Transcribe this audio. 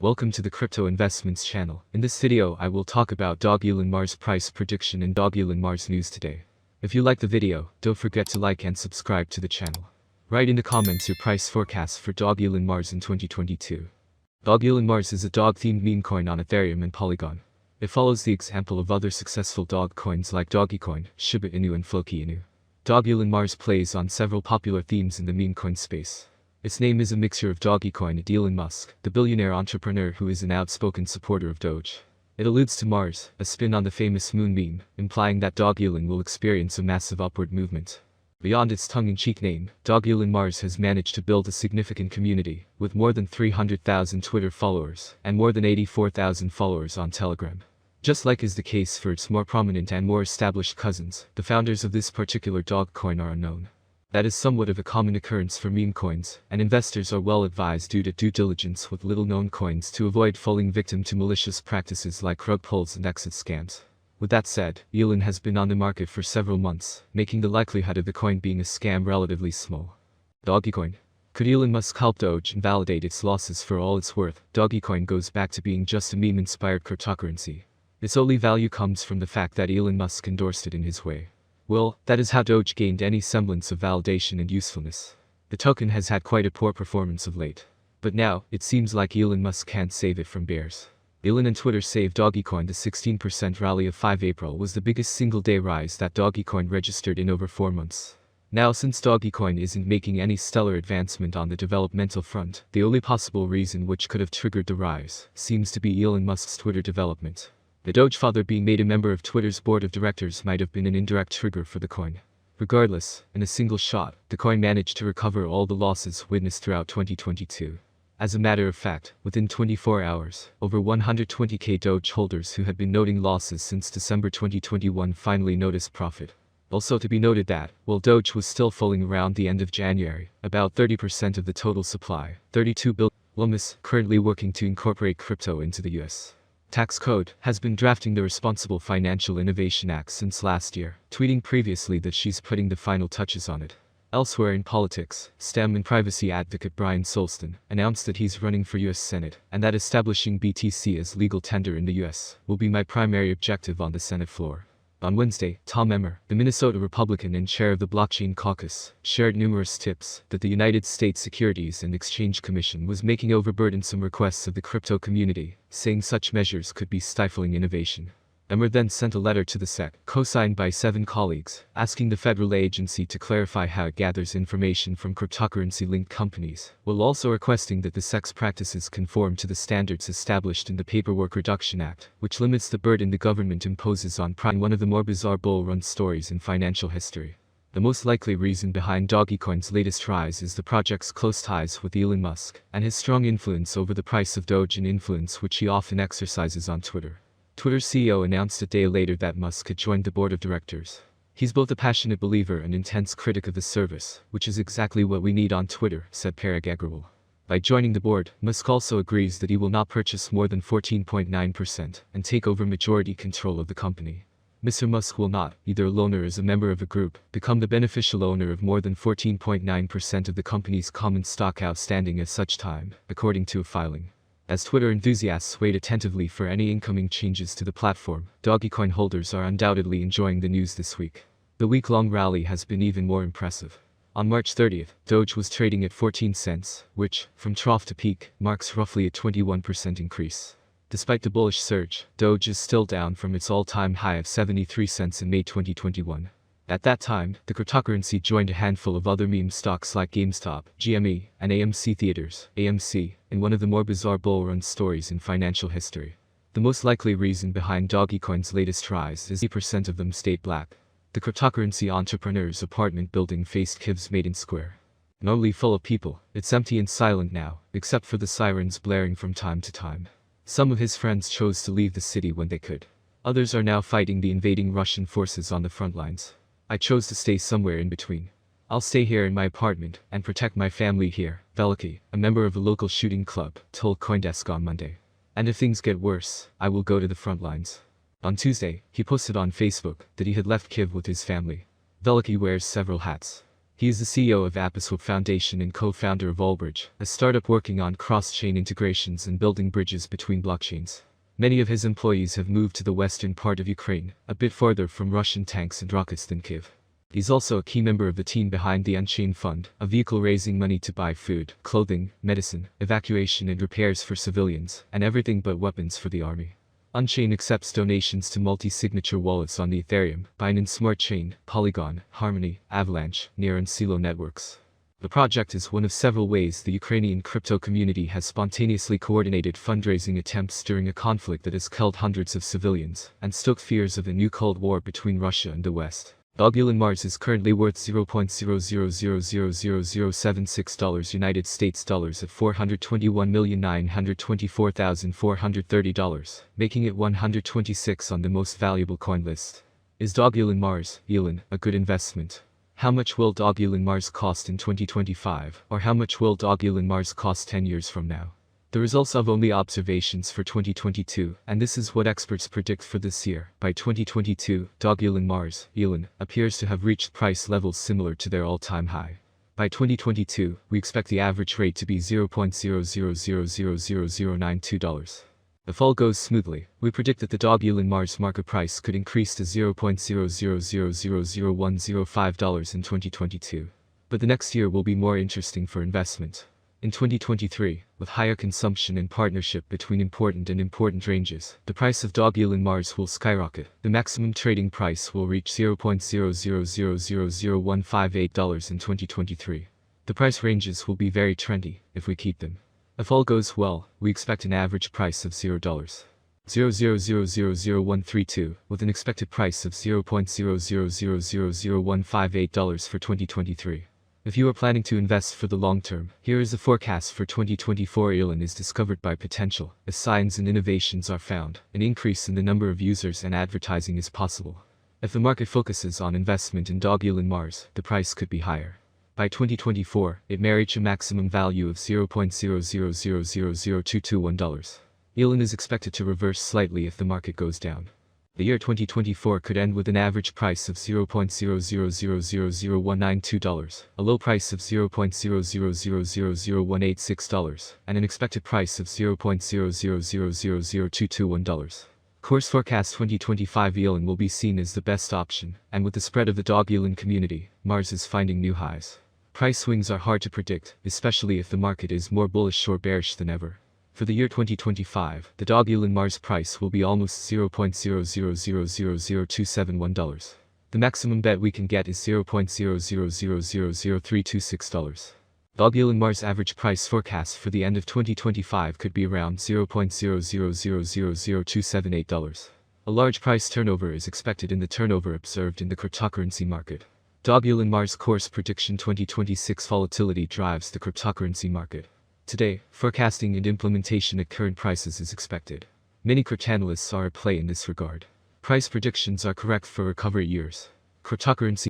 Welcome to the Crypto Investments channel. In this video, I will talk about Dogelon price prediction and Dogelon news today. If you like the video, don't forget to like and subscribe to the channel. Write in the comments your price forecast for Dogelon in 2022. Dogelon is a dog-themed meme coin on Ethereum and Polygon. It follows the example of other successful dog coins like Dogecoin, Shiba Inu and Floki Inu. Dogelon plays on several popular themes in the meme coin space. Its name is a mixture of Dogecoin and Elon Musk, the billionaire entrepreneur who is an outspoken supporter of Doge. It alludes to Mars, a spin on the famous moon meme, implying that Dogelon will experience a massive upward movement. Beyond its tongue-in-cheek name, Dogelon has managed to build a significant community, with more than 300,000 Twitter followers, and more than 84,000 followers on Telegram. Just like is the case for its more prominent and more established cousins, the founders of this particular dog coin are unknown. That is somewhat of a common occurrence for meme coins, and investors are well advised to do due diligence with little-known coins to avoid falling victim to malicious practices like rug pulls and exit scams. With that said, Elon has been on the market for several months, making the likelihood of the coin being a scam relatively small. Dogecoin. Could Elon Musk help Doge invalidate its losses for all it's worth? Dogecoin goes back to being just a meme-inspired cryptocurrency. Its only value comes from the fact that Elon Musk endorsed it in his way. Well, that is how Doge gained any semblance of validation and usefulness. The token has had quite a poor performance of late. But now, it seems like Elon Musk can't save it from bears. Elon and Twitter saved Dogecoin. The 16% rally of 5 April was the biggest single-day rise that Dogecoin registered in over 4 months. Now, since Dogecoin isn't making any stellar advancement on the developmental front, the only possible reason which could have triggered the rise seems to be Elon Musk's Twitter development. The Doge father being made a member of Twitter's board of directors might have been an indirect trigger for the coin. Regardless, in a single shot, the coin managed to recover all the losses witnessed throughout 2022. As a matter of fact, within 24 hours, over 120k Doge holders who had been noting losses since December 2021 finally noticed profit. Also to be noted that, while Doge was still falling around the end of January, about 30% of the total supply, 32 billion, is currently working to incorporate crypto into the US tax code, has been drafting the Responsible Financial Innovation Act since last year, tweeting previously that she's putting the final touches on it. Elsewhere in politics, STEM and privacy advocate Brian Solston announced that he's running for US Senate, and that establishing BTC as legal tender in the US will be my primary objective on the Senate floor. On Wednesday, Tom Emmer, the Minnesota Republican and chair of the Blockchain Caucus, shared numerous tips that the United States Securities and Exchange Commission was making overburdensome requests of the crypto community, saying such measures could be stifling innovation. Emmer then sent a letter to the SEC, co-signed by 7 colleagues, asking the federal agency to clarify how it gathers information from cryptocurrency-linked companies, while also requesting that the SEC's practices conform to the standards established in the Paperwork Reduction Act, which limits the burden the government imposes on one of the more bizarre bull-run stories in financial history. The most likely reason behind Dogecoin's latest rise is the project's close ties with Elon Musk, and his strong influence over the price of Doge, and influence which he often exercises on Twitter. Twitter's CEO announced a day later that Musk had joined the board of directors. He's both a passionate believer and intense critic of the service, which is exactly what we need on Twitter, said Parag Agrawal. By joining the board, Musk also agrees that he will not purchase more than 14.9% and take over majority control of the company. Mr. Musk will not, either alone or as a member of a group, become the beneficial owner of more than 14.9% of the company's common stock outstanding at such time, according to a filing. As Twitter enthusiasts wait attentively for any incoming changes to the platform, Dogecoin holders are undoubtedly enjoying the news this week. The week-long rally has been even more impressive. On March 30th, Doge was trading at 14 cents, which, from trough to peak, marks roughly a 21% increase. Despite the bullish surge, Doge is still down from its all-time high of 73 cents in May 2021. At that time, the cryptocurrency joined a handful of other meme stocks like GameStop, GME, and AMC Theaters, AMC, in one of the more bizarre bull-run stories in financial history. The most likely reason behind Dogecoin's latest rise is 80% of them stayed black. The cryptocurrency entrepreneur's apartment building faced Kiv's Maiden Square. Normally full of people, it's empty and silent now, except for the sirens blaring from time to time. Some of his friends chose to leave the city when they could. Others are now fighting the invading Russian forces on the front lines. I chose to stay somewhere in between. I'll stay here in my apartment and protect my family here, Veliky, a member of a local shooting club, told CoinDesk on Monday. And if things get worse, I will go to the front lines. On Tuesday, he posted on Facebook that he had left Kyiv with his family. Veliky wears several hats. He is the CEO of Apiswap Foundation and co-founder of Allbridge, a startup working on cross-chain integrations and building bridges between blockchains. Many of his employees have moved to the western part of Ukraine, a bit farther from Russian tanks and rockets than Kyiv. He's also a key member of the team behind the Unchained Fund, a vehicle raising money to buy food, clothing, medicine, evacuation and repairs for civilians, and everything but weapons for the army. Unchained accepts donations to multi-signature wallets on the Ethereum, Binance Smart Chain, Polygon, Harmony, Avalanche, Near and Celo networks. The project is one of several ways the Ukrainian crypto community has spontaneously coordinated fundraising attempts during a conflict that has killed hundreds of civilians and stoked fears of a new Cold War between Russia and the West. Dogelon Mars is currently worth $0.0000076 United States dollars at $421,924,430, making it 126 on the most valuable coin list. Is Dogelon Mars, Elon, a good investment? How much will Dogelon Mars cost in 2025, or how much will Dogelon Mars cost 10 years from now? The results of only observations for 2022, and this is what experts predict for this year. By 2022, Dogelon Mars, Elon, appears to have reached price levels similar to their all-time high. By 2022, we expect the average rate to be $0.0000092. If all goes smoothly, we predict that the Dogelon Mars market price could increase to $0.000000105 in 2022. But the next year will be more interesting for investment. In 2023, with higher consumption and partnership between important ranges, the price of Dogelon Mars will skyrocket. The maximum trading price will reach $0.000000158 in 2023. The price ranges will be very trendy, if we keep them. If all goes well, we expect an average price of $0.000000132, with an expected price of $0.000000158 for 2023. If you are planning to invest for the long term, here is the forecast for 2024. Elon is discovered by potential. As signs and innovations are found, an increase in the number of users and advertising is possible. If the market focuses on investment in Dogelon Mars, the price could be higher. By 2024, it may reach a maximum value of $0.0000221. Elon is expected to reverse slightly if the market goes down. The year 2024 could end with an average price of $0.000000192, a low price of $0.000000186, and an expected price of $0.000000221. Course forecast 2025. Elon will be seen as the best option, and with the spread of the Dogelon community, Mars is finding new highs. Price swings are hard to predict, especially if the market is more bullish or bearish than ever. For the year 2025, the Dogelon Mars price will be almost $0.000000271. The maximum bet we can get is $0.000000326. Dogelon Mars average price forecast for the end of 2025 could be around $0.000000278. A large price turnover is expected in the turnover observed in the cryptocurrency market. Dogelon Mars course prediction 2026 volatility drives the cryptocurrency market. Today, forecasting and implementation at current prices is expected. Many cryptanalysts are at play in this regard. Price predictions are correct for recovery years. Cryptocurrency